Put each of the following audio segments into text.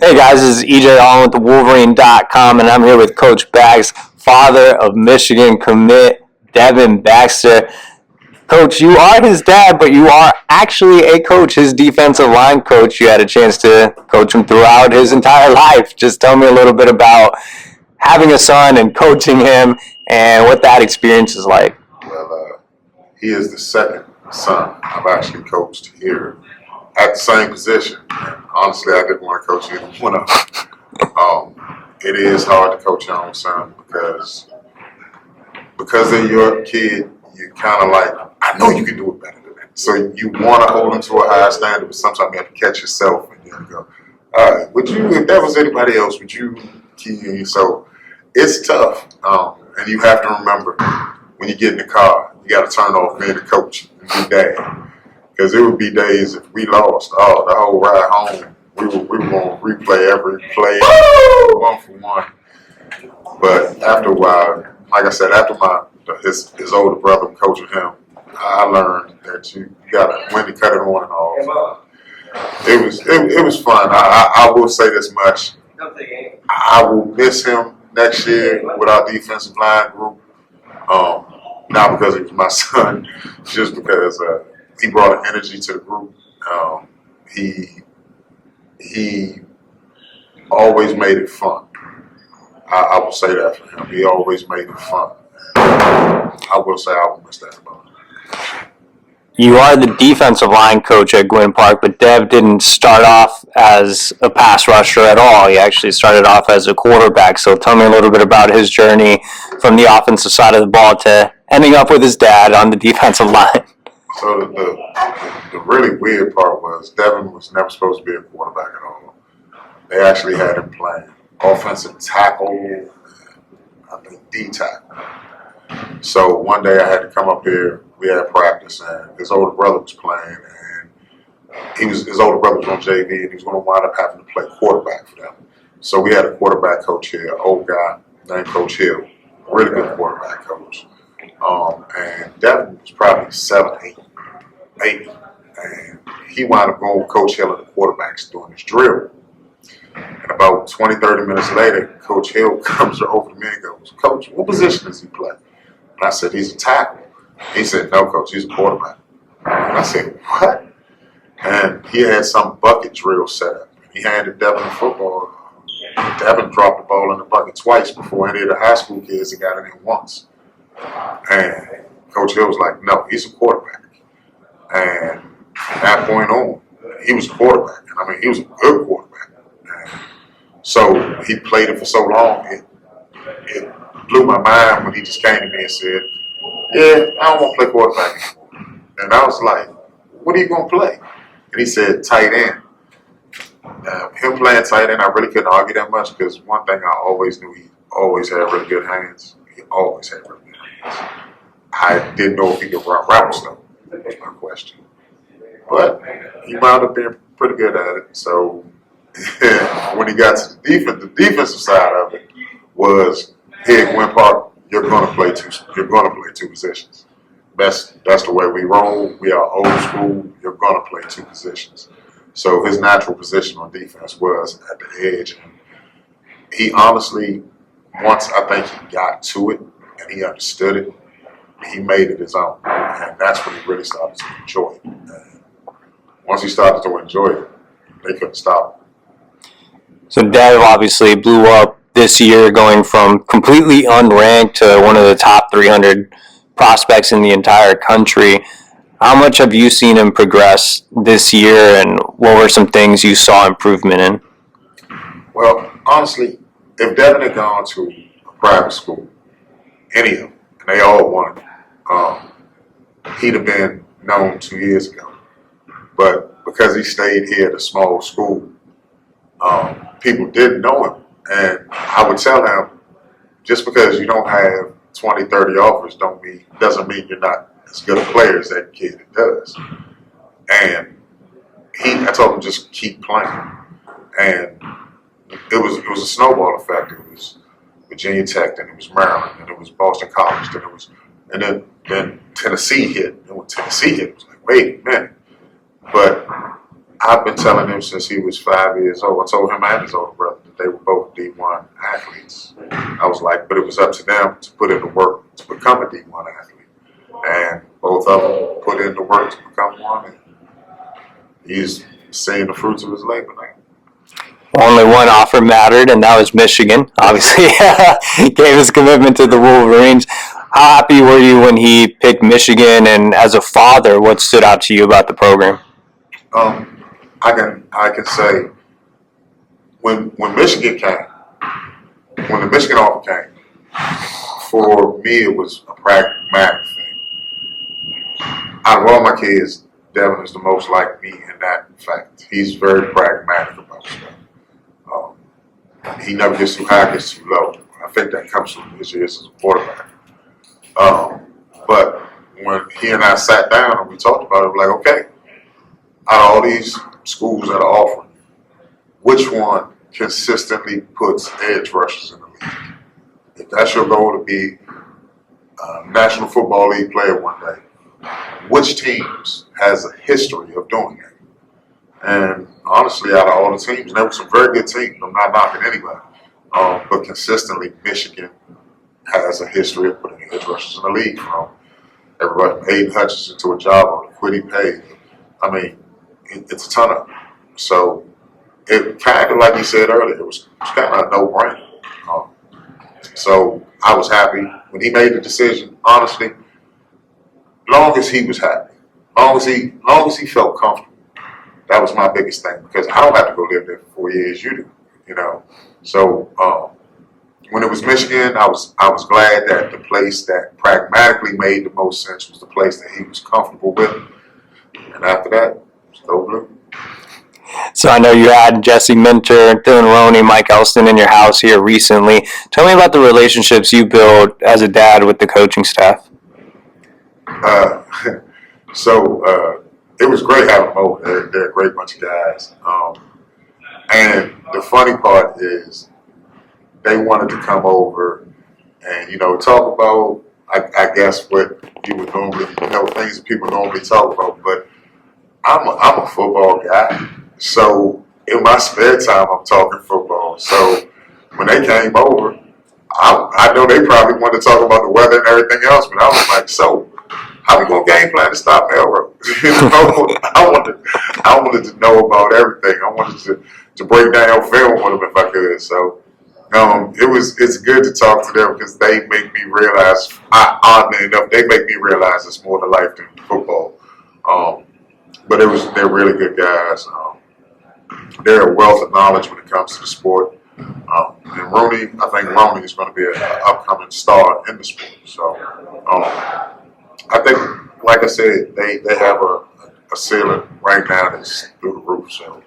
Hey guys, this is EJ Allen with the Wolverine.com, and I'm here with Coach Bags, father of Michigan commit Devon Baxter. Coach, you are his dad, but you are actually a coach, his defensive line coach. You had a chance to coach him throughout his entire life. Just tell me a little bit about having a son and coaching him and what that experience is like. Well, he is the second son I've actually coached here at the same position. And honestly, I didn't want to coach either one of them. It is hard to coach your own son because they're your kid. You kind of like, I know you can do it better than that. So you want to hold them to a higher standard, but sometimes you have to catch yourself and you have to go, all right, would you, if that was anybody else, would you key? So it's tough. And you have to remember when you get in the car, you got to turn off being the coach and be dad. Because it would be days if we lost, the whole ride home, we were going to replay every play, one for one. But after a while, like I said, after his older brother coaching him, I learned that you got to when to cut it on and off. It was fun. I will say this much: I will miss him next year with our defensive line group. Not because he was my son, just because he brought an energy to the group. He always made it fun. I will say that for him. He always made it fun. I will say I will miss that about him. You are the defensive line coach at Gwynn Park, but Dev didn't start off as a pass rusher at all. He actually started off as a quarterback. So tell me a little bit about his journey from the offensive side of the ball to ending up with his dad on the defensive line. So the really weird part was Devin was never supposed to be a quarterback at all. They actually had him playing offensive tackle, I think D tackle. So one day I had to come up here. We had practice, and his older brother was playing, and his older brother was on JV, and he was going to wind up having to play quarterback for them. So we had a quarterback coach here, an old guy named Coach Hill, really good quarterback coach. And Devin was probably 7'8", and he wound up going with Coach Hill and the quarterbacks doing his drill. And about 20, 30 minutes later, Coach Hill comes over to me and goes, "Coach, what position does he play?" And I said, "He's a tackle." He said, "No, Coach, he's a quarterback." And I said, "What?" And he had some bucket drill set up. He handed Devin the football. Devin dropped the ball in the bucket twice before any of the high school kids had got it in once. And Coach Hill was like, "No, he's a quarterback." And from that point on, he was a quarterback. And I mean, he was a good quarterback. And so he played it for so long, it blew my mind when he just came to me and said, "Yeah, I don't want to play quarterback anymore." And I was like, "What are you going to play?" And he said, "Tight end." Him playing tight end, I really couldn't argue that much because one thing I always knew, he always had really good hands. He always had really good hands. I didn't know if he could run routes, though. That was my question. But he wound up being pretty good at it. So when he got to the defensive side of it was, here at Gwynn Park, you're going to play two positions. That's the way we roll. We are old school. You're going to play two positions. So his natural position on defense was at the edge. And he honestly, once I think he got to it and he understood it, he made it his own. And that's when he really started to enjoy it. And once he started to enjoy it, they couldn't stop him. So Dev obviously blew up this year, going from completely unranked to one of the top 300 prospects in the entire country. How much have you seen him progress this year, and what were some things you saw improvement in? Well, honestly, if Devin had gone to a private school, any of them, and they all wanted him, he'd have been known 2 years ago. But because he stayed here at a small school, people didn't know him. And I would tell him, just because you don't have 20, 30 offers doesn't mean you're not as good a player as that kid does. And I told him just keep playing. And it was a snowball effect. It was Virginia Tech, then it was Maryland, then it was Boston College, then Tennessee hit. And when Tennessee hit, it was like, wait a minute. But I've been telling him since he was 5 years old. I told him and his older brother that they were both D1 athletes. I was like, but it was up to them to put in the work to become a D1 athlete. And both of them put in the work to become one. And he's seeing the fruits of his labor now. Only one offer mattered, and that was Michigan. Obviously, gave his commitment to the Wolverines. How happy were you when he picked Michigan? And as a father, what stood out to you about the program? I can say when Michigan came, when the Michigan offer came, for me it was a pragmatic thing. Out of all my kids, Devon is the most like me in that fact. He's very pragmatic about stuff. He never gets too high, gets too low. I think that comes from his years as a quarterback. But when he and I sat down and we talked about it, we're like, okay, out of all these schools that are offering, which one consistently puts edge rushers in the league? If that's your goal to be a National Football League player one day, which teams has a history of doing that? And honestly, out of all the teams, and there were some very good teams, I'm not knocking anybody, but consistently Michigan has a history of putting edge rushers in the league, from everybody from Aiden Hutchinson to a job on Quiddy Pay. I mean, it's a ton of them. So it kind of, like you said earlier, it was kind of a no-brainer. So I was happy when he made the decision. Honestly, long as he was happy, long as he felt comfortable, that was my biggest thing, because I don't have to go live there for 4 years. You do, you know. So when it was Michigan, I was glad that the place that pragmatically made the most sense was the place that he was comfortable with. And after that, go blue. So I know you had Jesse Minter, Dylan Roney, Mike Elston in your house here recently. Tell me about the relationships you built as a dad with the coaching staff. It was great having them over. They're a great bunch of guys. And the funny part is they wanted to come over and, talk about, I guess, what you would normally, things that people normally talk about. But I'm a football guy. So in my spare time, I'm talking football. So when they came over, I know they probably wanted to talk about the weather and everything else, but I was like, so how we gonna game plan to stop Melrose? I wanted to know about everything. I wanted to break down film with them if I could. So it's good to talk to them, because they make me realize, oddly enough, they make me realize it's more to life than football. But they're really good guys. They're a wealth of knowledge when it comes to the sport. And Rooney, I think Rooney is going to be an upcoming star in the sport. So I think, like I said, they have a ceiling right now that's through the roof. So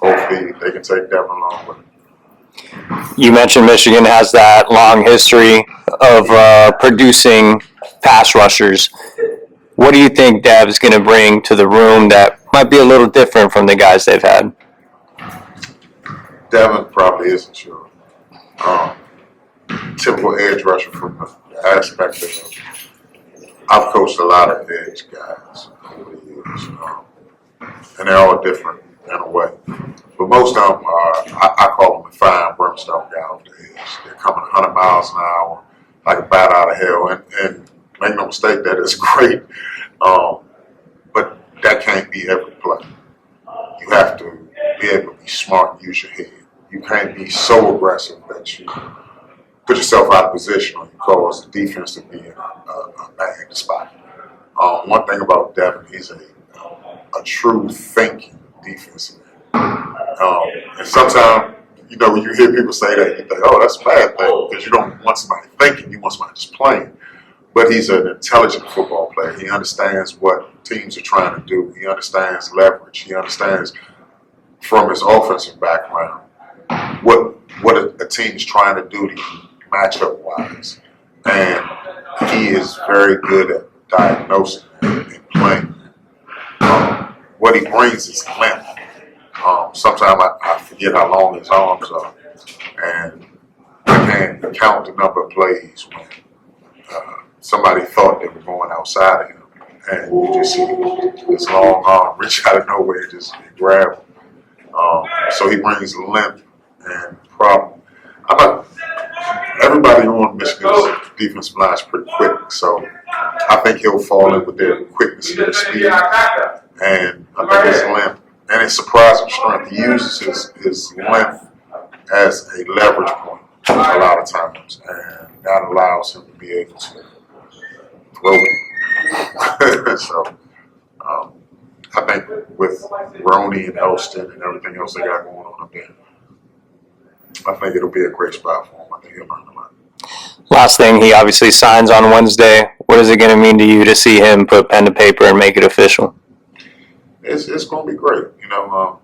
hopefully they can take Devon along with it. You mentioned Michigan has that long history of producing pass rushers. What do you think Dev's going to bring to the room that might be a little different from the guys they've had? Devon probably isn't sure. Typical edge rusher from the aspect of, I've coached a lot of edge guys over the years, and they're all different in a way. But most of them are, I call them the fine brimstone guy off the edge. They're coming 100 miles an hour like a bat out of hell, and make no mistake, that is great. But that can't be every play. You have to be able to be smart and use your head. You can't be so aggressive that you put yourself out of position or you cause the defense to be in a bad spot. One thing about Devon, he's a true thinking defensive end. And sometimes, when you hear people say that, you think, oh, that's a bad thing, because you don't want somebody thinking, you want somebody just playing. But he's an intelligent football player. He understands what teams are trying to do. He understands leverage. He understands, from his offensive background, what a team is trying to do to you matchup-wise. And he is very good at diagnosing and playing. What he brings is length. Sometimes I forget how long his arms are. And I can't count the number of plays when somebody thought they were going outside of him and you just see this long arm reach out of nowhere and just grab him. So he brings length and problem. Everybody on Michigan's defensive line is pretty quick, so I think he'll fall in with their quickness and their speed, and I think his length and his surprising strength. He uses his length as a leverage point a lot of times, and that allows him to be able to throw it. So I think with Roney and Elston and everything else they got going on up there, I think it'll be a great spot for him. I think he'll learn a lot. Last thing, he obviously signs on Wednesday. What is it going to mean to you to see him put pen to paper and make it official? It's going to be great. You know,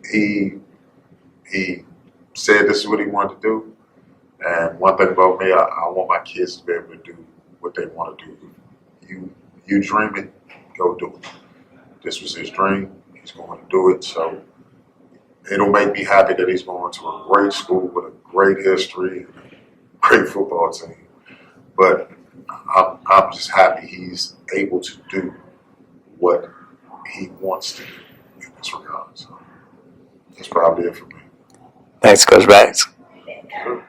he said this is what he wanted to do. And one thing about me, I want my kids to be able to do what they want to do. You dream it, go do it. This was his dream. He's going to do it. So it'll make me happy that he's going to a great school with a great history and a great football team. But I'm just happy he's able to do what he wants to do in this regard. So that's probably it for me. Thanks, Coach Bags. Sure.